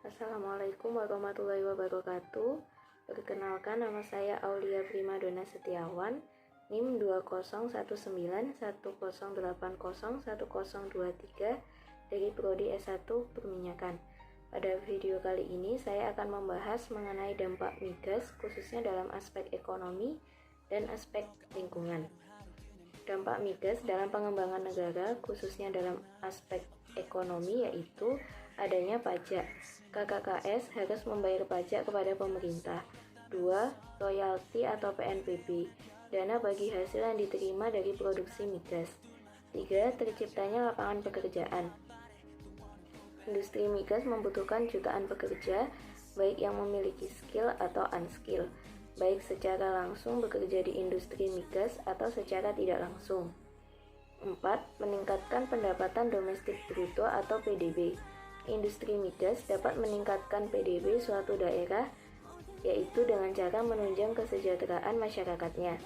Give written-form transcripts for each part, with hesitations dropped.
Assalamualaikum warahmatullahi wabarakatuh. Perkenalkan, nama saya Aulia Primadona Setiawan, NIM 20191080801023 dari Prodi S1 Perminyakan. Pada video kali ini saya akan membahas mengenai dampak migas khususnya dalam aspek ekonomi dan aspek lingkungan. Dampak migas dalam pengembangan negara khususnya dalam aspek ekonomi yaitu adanya pajak. KKKS harus membayar pajak kepada pemerintah. 2. Royalti atau PNBP, dana bagi hasil yang diterima dari produksi migas. 3. Terciptanya lapangan pekerjaan. Industri migas membutuhkan jutaan pekerja, baik yang memiliki skill atau unskill, baik secara langsung bekerja di industri migas atau secara tidak langsung. 4. Meningkatkan pendapatan domestik bruto atau PDB. Industri migas dapat meningkatkan PDB suatu daerah, yaitu dengan cara menunjang kesejahteraan masyarakatnya.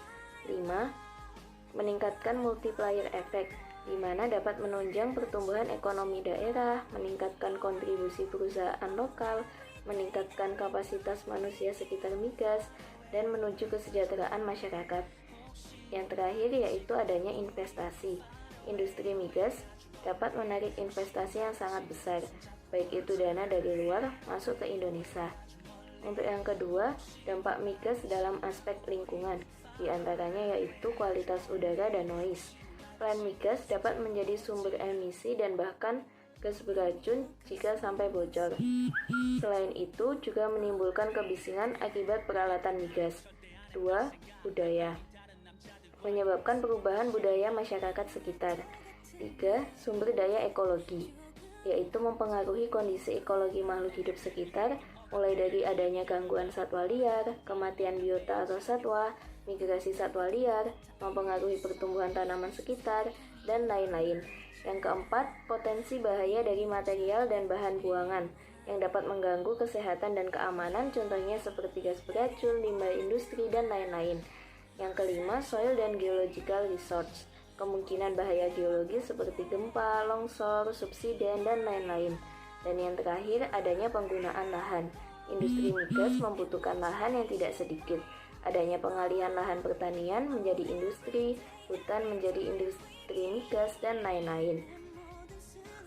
5. Meningkatkan multiplier effect, di mana dapat menunjang pertumbuhan ekonomi daerah, meningkatkan kontribusi perusahaan lokal, meningkatkan kapasitas manusia sekitar migas, dan menuju kesejahteraan masyarakat. Yang terakhir yaitu adanya investasi. Industri migas dapat menarik investasi yang sangat besar, baik itu dana dari luar masuk ke Indonesia. Untuk yang kedua, dampak migas dalam aspek lingkungan, diantaranya yaitu kualitas udara dan noise. Peran migas dapat menjadi sumber emisi dan bahkan gas beracun jika sampai bocor. Selain itu, juga menimbulkan kebisingan akibat peralatan migas. 2. Budaya, menyebabkan perubahan budaya masyarakat sekitar. 3. Sumber daya ekologi, yaitu mempengaruhi kondisi ekologi makhluk hidup sekitar, mulai dari adanya gangguan satwa liar, kematian biota atau satwa, migrasi satwa liar, mempengaruhi pertumbuhan tanaman sekitar, dan lain-lain. Yang keempat, potensi bahaya dari material dan bahan buangan yang dapat mengganggu kesehatan dan keamanan, contohnya seperti gas beracun, limbah industri, dan lain-lain. Yang kelima, soil dan geological resource, kemungkinan bahaya geologis seperti gempa, longsor, subsiden, dan lain-lain. Dan yang terakhir, adanya penggunaan lahan. Industri migas membutuhkan lahan yang tidak sedikit. Adanya pengalihan lahan pertanian menjadi industri, hutan menjadi industri migas, dan lain-lain.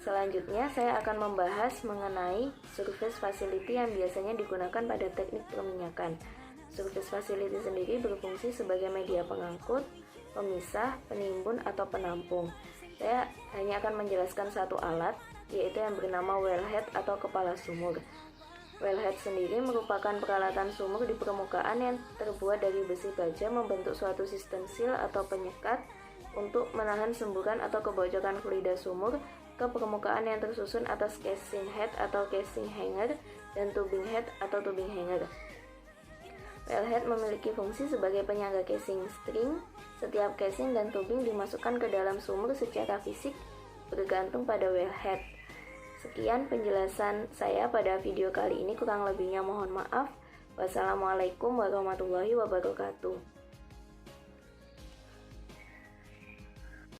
Selanjutnya, saya akan membahas mengenai surface facility yang biasanya digunakan pada teknik perminyakan. Surface facility sendiri berfungsi sebagai media pengangkut, pemisah, penimbun, atau penampung. Saya hanya akan menjelaskan satu alat, yaitu yang bernama wellhead atau kepala sumur. Wellhead sendiri merupakan peralatan sumur di permukaan yang terbuat dari besi baja membentuk suatu sistem seal atau penyekat untuk menahan semburan atau kebocoran fluida sumur ke permukaan yang tersusun atas casing head atau casing hanger dan tubing head atau tubing hanger. Wellhead memiliki fungsi sebagai penyangga casing string. Setiap casing dan tubing dimasukkan ke dalam sumur secara fisik bergantung pada wellhead. Sekian penjelasan saya pada video kali ini, kurang lebihnya mohon maaf. Wassalamualaikum warahmatullahi wabarakatuh.